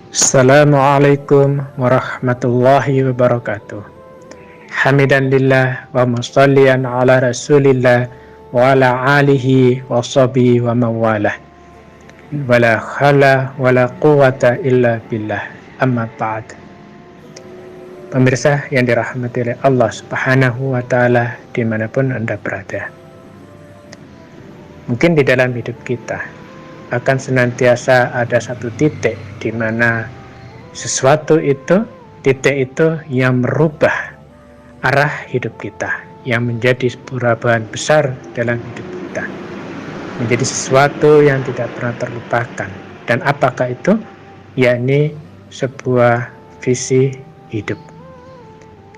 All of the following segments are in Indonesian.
Assalamualaikum warahmatullahi wabarakatuh. Hamidan lillah wa musallian ala rasulillah wa ala alihi wa sahbihi wa mawalah. Wala khala wala quwata illa billah. Amma ba'd. Pemirsa yang dirahmati oleh Allah Subhanahu wa ta'ala dimanapun Anda berada. Mungkin di dalam hidup kita akan senantiasa ada satu titik di mana titik itu yang merubah arah hidup kita, yang menjadi perubahan besar dalam hidup kita, menjadi sesuatu yang tidak pernah terlupakan. Dan apakah itu? Yakni sebuah visi hidup.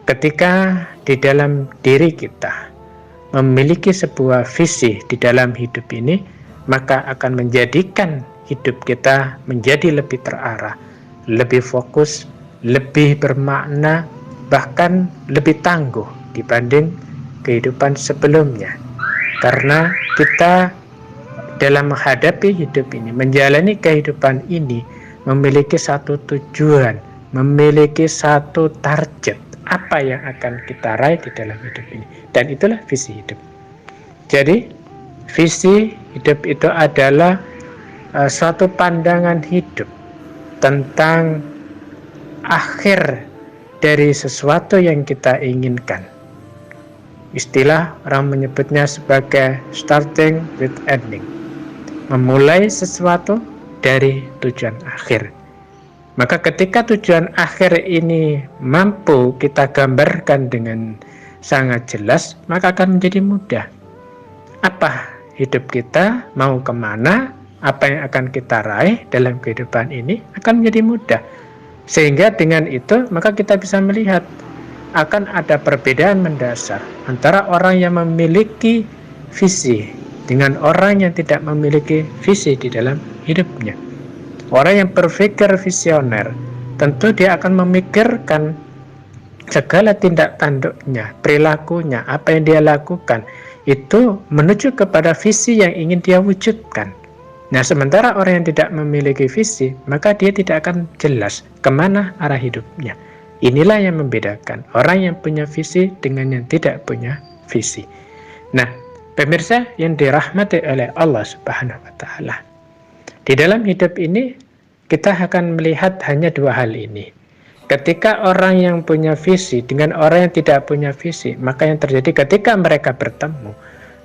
Ketika di dalam diri kita memiliki sebuah visi di dalam hidup ini, maka akan menjadikan hidup kita menjadi lebih terarah, lebih fokus, lebih bermakna, bahkan lebih tangguh dibanding kehidupan sebelumnya. Karena kita dalam menghadapi hidup ini, menjalani kehidupan ini, memiliki satu tujuan, memiliki satu target, apa yang akan kita raih di dalam hidup ini. Dan itulah visi hidup. Jadi, visi hidup itu adalah suatu pandangan hidup tentang akhir dari sesuatu yang kita inginkan. Istilah orang menyebutnya sebagai starting with ending. Memulai sesuatu dari tujuan akhir. Maka ketika tujuan akhir ini mampu kita gambarkan dengan sangat jelas, maka akan menjadi mudah. Apa hidup kita mau kemana, apa yang akan kita raih dalam kehidupan ini akan menjadi mudah. Sehingga dengan itu maka kita bisa melihat akan ada perbedaan mendasar antara orang yang memiliki visi dengan orang yang tidak memiliki visi di dalam hidupnya. Orang yang berpikir visioner tentu dia akan memikirkan segala tindak tanduknya, perilakunya, apa yang dia lakukan itu menuju kepada visi yang ingin dia wujudkan. Nah, sementara orang yang tidak memiliki visi, maka dia tidak akan jelas kemana arah hidupnya. Inilah yang membedakan orang yang punya visi dengan yang tidak punya visi. Nah, pemirsa yang dirahmati oleh Allah Subhanahu wa ta'ala, di dalam hidup ini kita akan melihat hanya dua hal ini. Ketika orang yang punya visi dengan orang yang tidak punya visi, maka yang terjadi ketika mereka bertemu,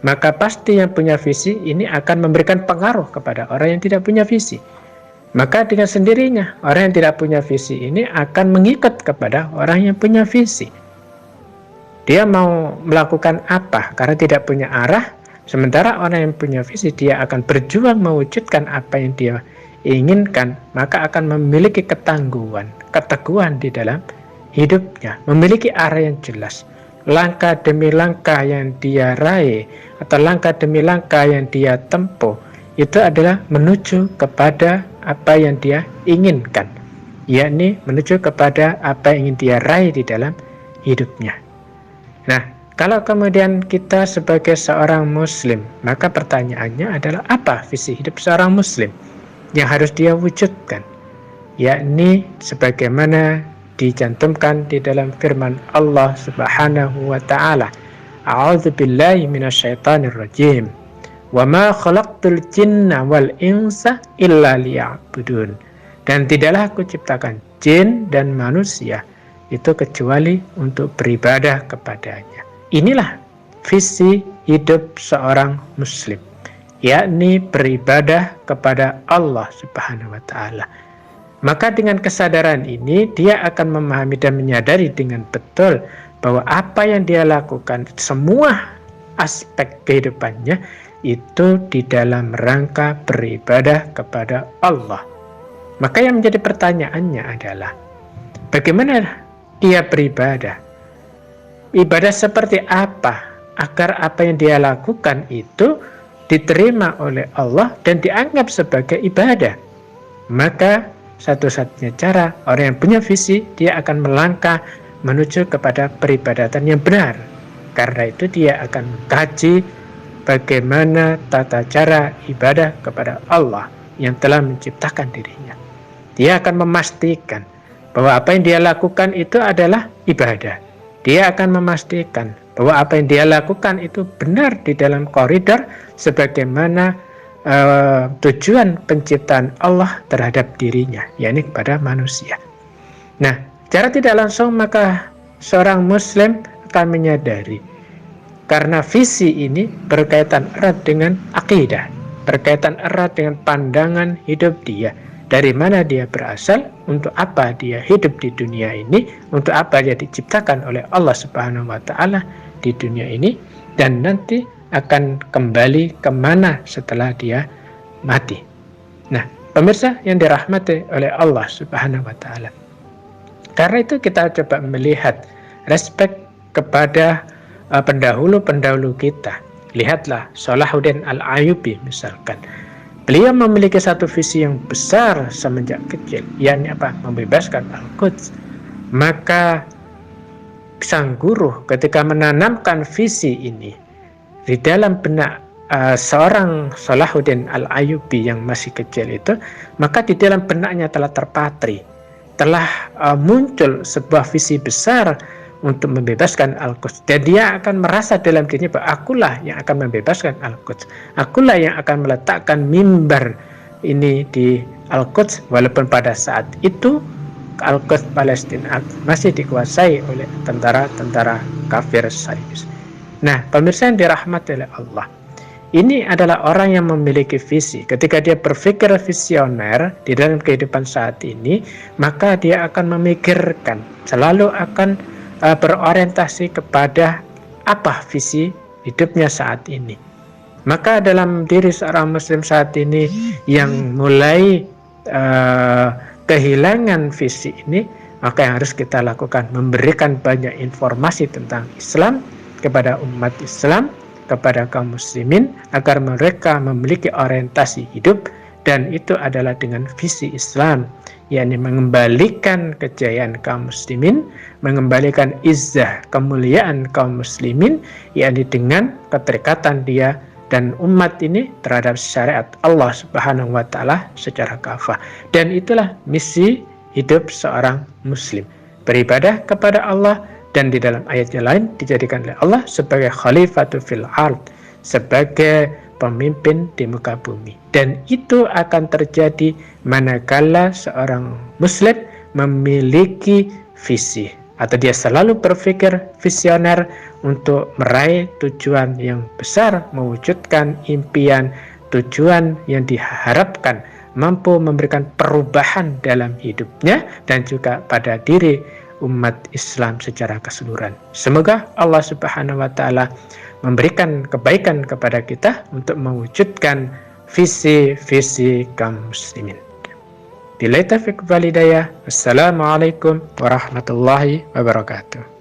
maka pasti yang punya visi ini akan memberikan pengaruh kepada orang yang tidak punya visi. Maka dengan sendirinya orang yang tidak punya visi ini akan mengikat kepada orang yang punya visi. Dia mau melakukan apa karena tidak punya arah, sementara orang yang punya visi dia akan berjuang mewujudkan apa yang dia inginkan, maka akan memiliki ketangguhan, keteguhan di dalam hidupnya, memiliki arah yang jelas. Langkah demi langkah yang dia raih atau langkah demi langkah yang dia tempuh itu adalah menuju kepada apa yang dia inginkan, yakni menuju kepada apa yang ingin dia raih di dalam hidupnya. Nah, kalau kemudian kita sebagai seorang muslim, maka pertanyaannya adalah apa visi hidup seorang muslim yang harus dia wujudkan, yakni sebagaimana dicantumkan di dalam firman Allah Subhanahu wa ta'ala, a'udzubillahi minasyaitonir rajim, wa ma khalaqtul jinna wal insa illa liya'budun, dan tidaklah aku ciptakan jin dan manusia itu kecuali untuk beribadah kepadanya. Inilah visi hidup seorang muslim, yakni beribadah kepada Allah Subhanahu wa ta'ala. Maka dengan kesadaran ini dia akan memahami dan menyadari dengan betul bahwa apa yang dia lakukan, semua aspek kehidupannya itu di dalam rangka beribadah kepada Allah. Maka yang menjadi pertanyaannya adalah bagaimana dia beribadah? Ibadah seperti apa agar apa yang dia lakukan itu diterima oleh Allah dan dianggap sebagai ibadah? Maka satu-satunya cara orang yang punya visi, dia akan melangkah menuju kepada peribadatan yang benar. Karena itu dia akan mengkaji bagaimana tata cara ibadah kepada Allah yang telah menciptakan dirinya. Dia akan memastikan bahwa apa yang dia lakukan itu adalah ibadah. Dia akan memastikan bahwa apa yang dia lakukan itu benar di dalam koridor sebagaimana tujuan penciptaan Allah terhadap dirinya, yakni kepada manusia. Nah, secara tidak langsung maka seorang muslim akan menyadari karena visi ini berkaitan erat dengan akidah, berkaitan erat dengan pandangan hidup dia. Dari mana dia berasal, untuk apa dia hidup di dunia ini, untuk apa dia diciptakan oleh Allah Subhanahu wa Ta'ala di dunia ini, dan nanti akan kembali kemana setelah dia mati. Nah, pemirsa yang dirahmati oleh Allah Subhanahu wa Ta'ala, karena itu kita coba melihat respek kepada pendahulu-pendahulu kita. Lihatlah Salahuddin Al-Ayyubi misalkan. Beliau memiliki satu visi yang besar semenjak kecil, yakni apa? Membebaskan Al-Quds. Maka sang guru ketika menanamkan visi ini di dalam benak seorang Salahuddin Al-Ayyubi yang masih kecil itu, maka di dalam benaknya telah terpatri, telah muncul sebuah visi besar untuk membebaskan Al-Quds, dan dia akan merasa dalam dirinya bahwa akulah yang akan membebaskan Al-Quds, akulah yang akan meletakkan mimbar ini di Al-Quds, walaupun pada saat itu Al-Quds Palestina masih dikuasai oleh tentara-tentara kafir Zionis. Nah, pemirsa yang dirahmati oleh Allah, ini adalah orang yang memiliki visi. Ketika dia berpikir visioner di dalam kehidupan saat ini, maka dia akan memikirkan, selalu akan berorientasi kepada apa visi hidupnya saat ini. Maka dalam diri seorang muslim saat ini yang mulai kehilangan visi ini, maka yang harus kita lakukan memberikan banyak informasi tentang Islam kepada umat Islam, kepada kaum muslimin, agar mereka memiliki orientasi hidup, dan itu adalah dengan visi Islam, yakni mengembalikan kejayaan kaum muslimin, mengembalikan izzah, kemuliaan kaum muslimin, yakni dengan keterikatan dia dan umat ini terhadap syariat Allah Subhanahu wa Ta'ala secara kafah. Dan itulah misi hidup seorang muslim, beribadah kepada Allah, dan di dalam ayat yang lain dijadikan oleh Allah sebagai khalifatul fil ard, sebagai pemimpin di muka bumi. Dan itu akan terjadi manakala seorang muslim memiliki visi, atau dia selalu berpikir visioner untuk meraih tujuan yang besar, mewujudkan impian, tujuan yang diharapkan mampu memberikan perubahan dalam hidupnya dan juga pada diri umat Islam secara keseluruhan. Semoga Allah Subhanahu wa Ta'ala memberikan kebaikan kepada kita untuk mewujudkan visi-visi kaum muslimin. Billahi taufiq wal hidayah. Wassalamualaikum warahmatullahi wabarakatuh.